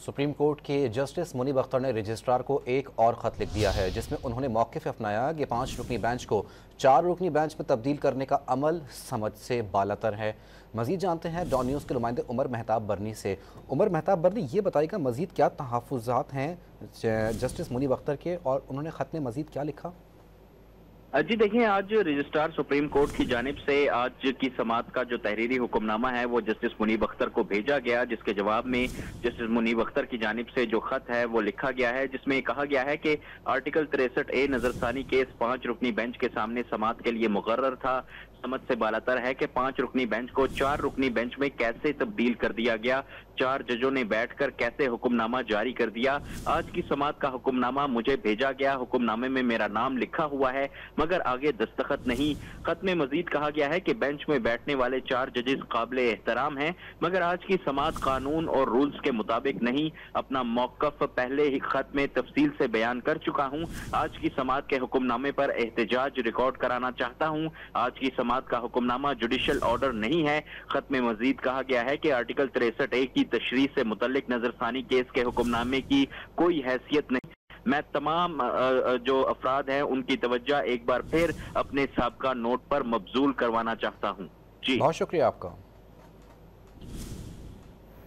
Supreme court के justice Munib Akhtar ने registrar को एक और ख़त लिख दिया है जिसमें उन्होंने मौक़िफ़ अपनाया कि 5 रुकनी बेंच को 4 रुकनी बेंच में तब्दील करने का अमल समझ से बालातर है। मज़ीद जानते हैं डॉन न्यूज़ के नुमाइंदे उमर मेहताब बरनी से। उमर मेहताब बरनी, ये बताइएगा मज़ीद क्या तहफ़्फ़ुज़ात हैं जस्टिस मुनीब अख्तर के और उन्होंने ख़त में मज़ीद क्या लिखा? जी देखिए, आज रजिस्ट्रार सुप्रीम कोर्ट की जानिब से आज की समाअत का जो तहरीरी हुक्मनामा है वो जस्टिस मुनीब अख्तर को भेजा गया, जिसके जवाब में जस्टिस मुनीब अख्तर की जानिब से जो खत है वो लिखा गया है, जिसमें कहा गया है कि आर्टिकल 63A नजरसानी केस 5 रुकनी बेंच के सामने समाअत के लिए मुकर्रर था। समझ से बालातर है कि 5 रुकनी बेंच को 4 रुकनी बेंच में कैसे तब्दील कर दिया गया, 4 जजों ने बैठकर कैसे हुक्मनामा जारी कर दिया। आज की समाअत का हुक्मनामा मुझे भेजा गया, हुक्मनामे में मेरा नाम लिखा हुआ है मगर आगे दस्तखत नहीं। खत में मजीद कहा गया है कि बेंच में बैठने वाले 4 जजेस काबिले एहतराम हैं मगर आज की समाअत कानून और रूल्स के मुताबिक नहीं। अपना मौक़िफ़ पहले ही खत में तफसील से बयान कर चुका हूँ। आज की समाअत के हुक्मनामे पर एहतजाज रिकॉर्ड कराना चाहता हूँ। आज की समाअत का हुक्मनामा जुडिशल ऑर्डर नहीं है। खत में मजीद कहा गया है कि आर्टिकल 63A की तशरीह से मुतल्लिक नजरसानी केस के हुक्मनामे की कोई हैसियत नहीं। मैं तमाम जो अफराद हैं उनकी तवज्जो एक बार फिर अपने साबका नोट पर मबजूल करवाना चाहता हूँ। जी बहुत शुक्रिया आपका।